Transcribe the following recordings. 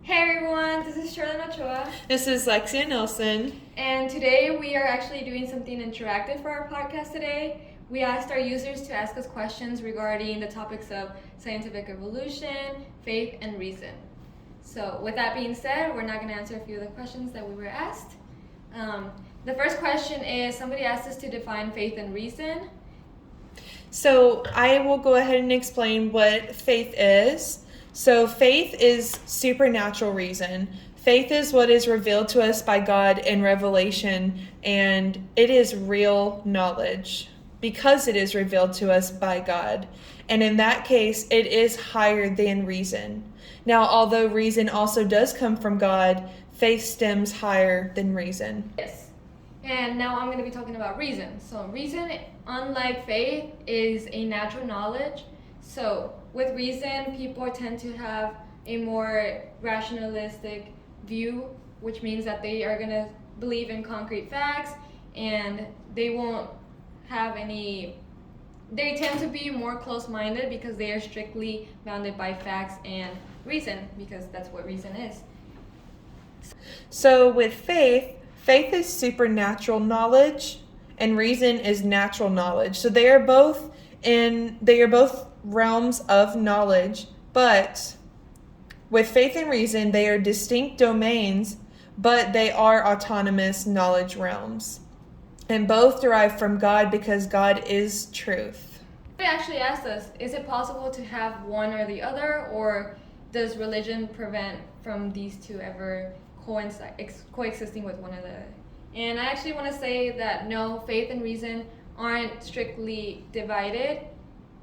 Hey everyone, this is Charlotte Ochoa, This is Lexia Nelson. and today we are actually doing something interactive for our podcast today. We asked our users to ask us questions regarding the topics of scientific evolution, faith, and reason. So, with that being said, we're not going to answer a few of the questions that we were asked. The first question is somebody asked us to define faith and reason. So I will go ahead and explain what faith is. So faith is supernatural reason. Faith is what is revealed to us by God in revelation, and it is real knowledge because it is revealed to us by God. And in that case, it is higher than reason. Now, although reason also does come from God, faith stems higher than reason. Yes. And now I'm going to be talking about reason. So, reason, unlike faith, is a natural knowledge. So, with reason, people tend to have a more rationalistic view, which means that they are going to believe in concrete facts and they won't have any. They tend to be more close-minded because they are strictly bounded by facts and reason, because that's what reason is. So with faith is supernatural knowledge and reason is natural knowledge. So they are both realms of knowledge, but with faith and reason they are distinct domains, but they are autonomous knowledge realms. And both derive from God because God is truth. They actually asked us, is it possible to have one or the other, or does religion prevent from these two ever coexisting with one another? And I actually want to say that no, faith and reason aren't strictly divided.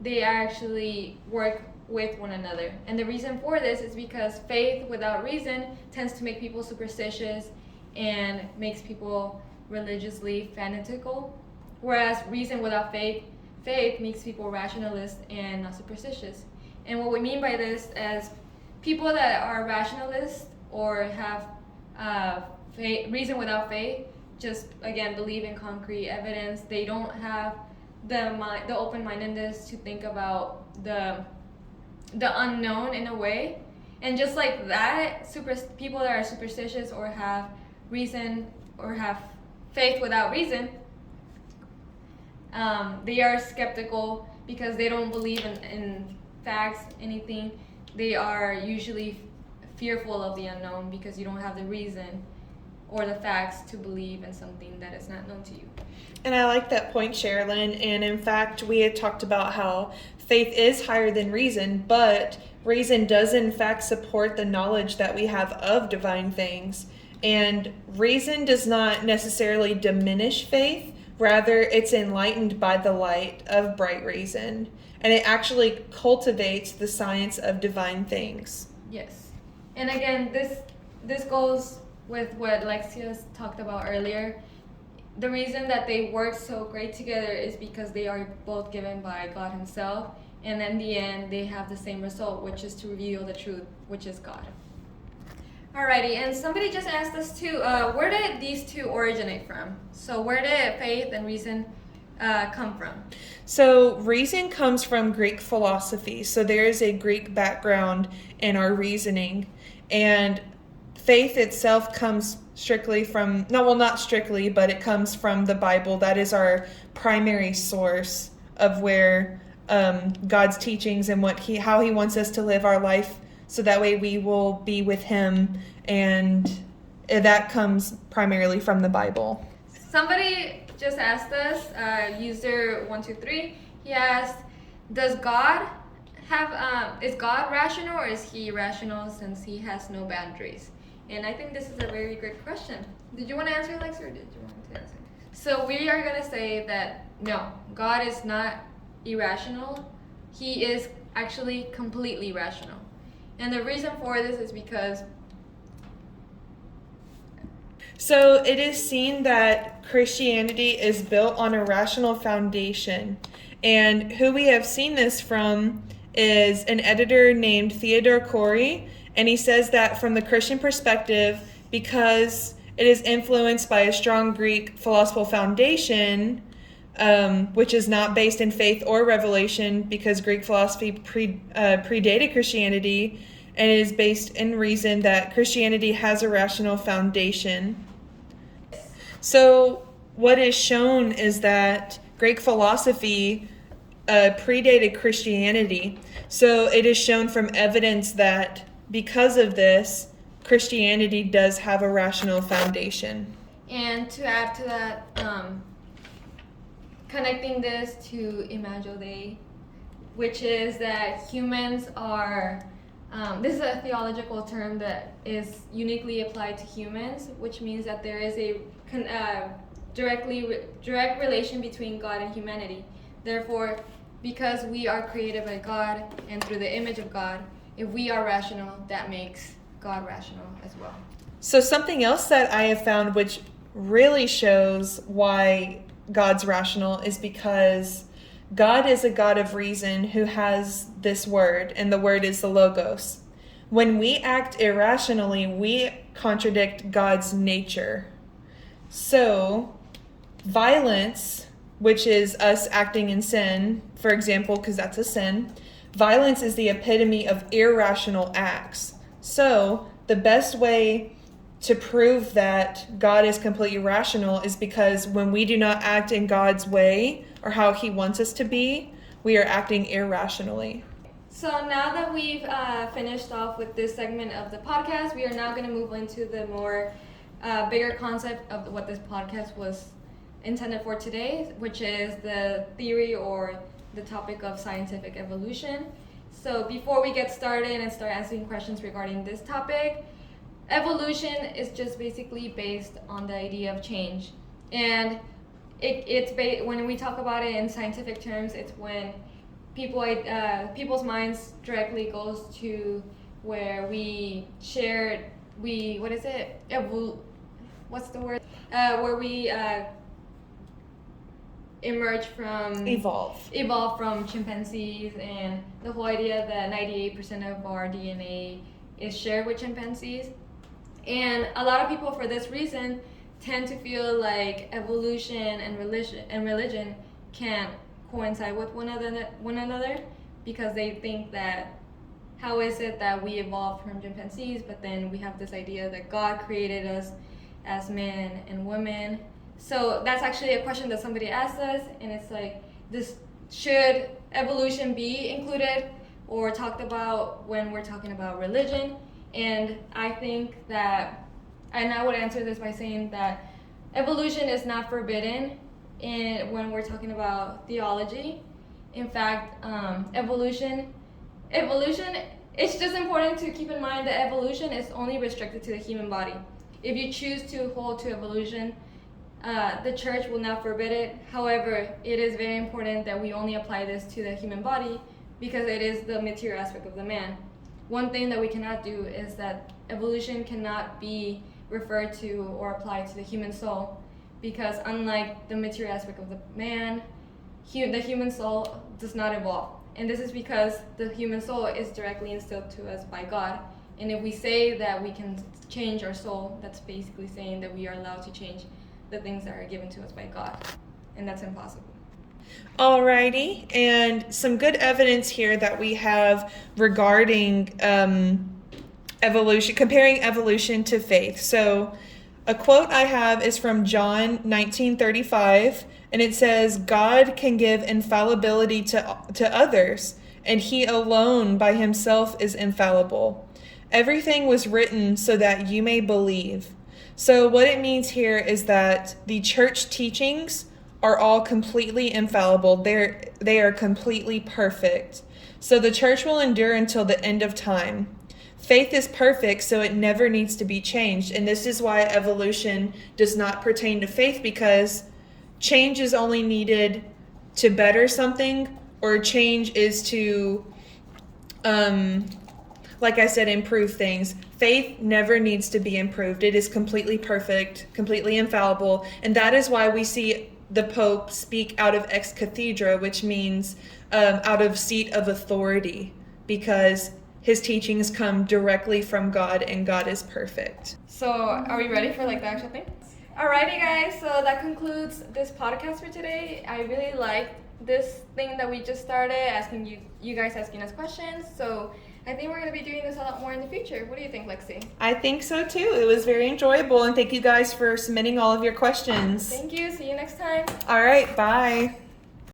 They actually work with one another. And the reason for this is because faith without reason tends to make people superstitious and makes people religiously fanatical, whereas reason without faith makes people rationalist and not superstitious. And what we mean by this is people that are rationalists or have reason without faith just again believe in concrete evidence. They don't have the open-mindedness to think about the unknown in a way. And just like that, people that are superstitious or have reason or have faith without reason, they are skeptical because they don't believe in facts, anything. They are usually fearful of the unknown because you don't have the reason or the facts to believe in something that is not known to you. And I like that point, Sherilyn. And in fact, we had talked about how faith is higher than reason, but reason does in fact support the knowledge that we have of divine things. And reason does not necessarily diminish faith. Rather, it's enlightened by the light of bright reason. And it actually cultivates the science of divine things. Yes. And again, this goes with what Lexia talked about earlier. The reason that they work so great together is because they are both given by God Himself, and in the end they have the same result, which is to reveal the truth, which is God. Alrighty, and somebody just asked us too, where did these two originate from? So where did faith and reason come from? So reason comes from Greek philosophy. So there is a Greek background in our reasoning, and faith itself comes strictly from, not strictly, but it comes from the Bible. That is our primary source of where God's teachings and how He wants us to live our life, so that way we will be with Him, and that comes primarily from the Bible. Somebody just asked us, user 123, he asked, is God rational or is He irrational since He has no boundaries? And I think this is a very great question. Did you want to answer, Lex, or did you want to answer? So we are going to say that no, God is not irrational. He is actually completely rational. And the reason for this is because So it is seen that Christianity is built on a rational foundation. And who we have seen this from is an editor named Theodore Corey. And he says that from the Christian perspective, because it is influenced by a strong Greek philosophical foundation, which is not based in faith or revelation, because Greek philosophy predated Christianity, and it is based in reason that Christianity has a rational foundation. So what is shown is that Greek philosophy predated Christianity. So it is shown from evidence that because of this, Christianity does have a rational foundation. And to add to that, connecting this to Imago Dei, which is that humans are, this is a theological term that is uniquely applied to humans, which means that there is a direct relation between God and humanity. Therefore, because we are created by God and through the image of God, if we are rational, that makes God rational as well. So something else that I have found which really shows why God's rational is because God is a God of reason who has this word, and the word is the Logos. When we act irrationally, we contradict God's nature. So, violence, which is us acting in sin, for example, because that's a sin, violence is the epitome of irrational acts. So, the best way to prove that God is completely rational is because when we do not act in God's way or how he wants us to be, we are acting irrationally. So now that we've finished off with this segment of the podcast, we are now going to move into the more bigger concept of what this podcast was intended for today, which is the theory or the topic of scientific evolution. So before we get started and start answering questions regarding this topic, evolution is just basically based on the idea of change. And when we talk about it in scientific terms, it's when people's minds directly goes to where where we evolve from chimpanzees, and the whole idea that 98% of our DNA is shared with chimpanzees. And a lot of people, for this reason, tend to feel like evolution and religion can't coincide with one another, because they think that how is it that we evolved from chimpanzees, but then we have this idea that God created us as men and women. So that's actually a question that somebody asked us, and it's like, should evolution be included or talked about when we're talking about religion? And I think that, and I would answer this by saying that evolution is not forbidden when we're talking about theology. In fact, evolution, it's just important to keep in mind that evolution is only restricted to the human body. If you choose to hold to evolution, the church will not forbid it. However, it is very important that we only apply this to the human body because it is the material aspect of the man. One thing that we cannot do is that evolution cannot be referred to or applied to the human soul, because unlike the material aspect of the man, the human soul does not evolve. And this is because the human soul is directly instilled to us by God. And if we say that we can change our soul, that's basically saying that we are allowed to change the things that are given to us by God. And that's impossible. Alrighty, and some good evidence here that we have regarding evolution, comparing evolution to faith. So a quote I have is from John 19:35, and it says, "God can give infallibility to others, and he alone by himself is infallible. Everything was written so that you may believe." So what it means here is that the church teachings are all completely infallible. They are completely perfect. So the church will endure until the end of time. Faith is perfect, so it never needs to be changed. And this is why evolution does not pertain to faith, because change is only needed to better something, or change is to, like I said, improve things. Faith never needs to be improved. It is completely perfect, completely infallible. And that is why we see the Pope speak out of ex cathedra, which means out of seat of authority, because his teachings come directly from God, and God is perfect. So are we ready for the actual thing? Alrighty guys, so that concludes this podcast for today. I really liked this thing that we just started, you guys asking us questions. So I think we're going to be doing this a lot more in the future. What do you think, Lexi? I think so too. It was very enjoyable, and thank you guys for submitting all of your questions. Thank you. See you next time. All right, bye.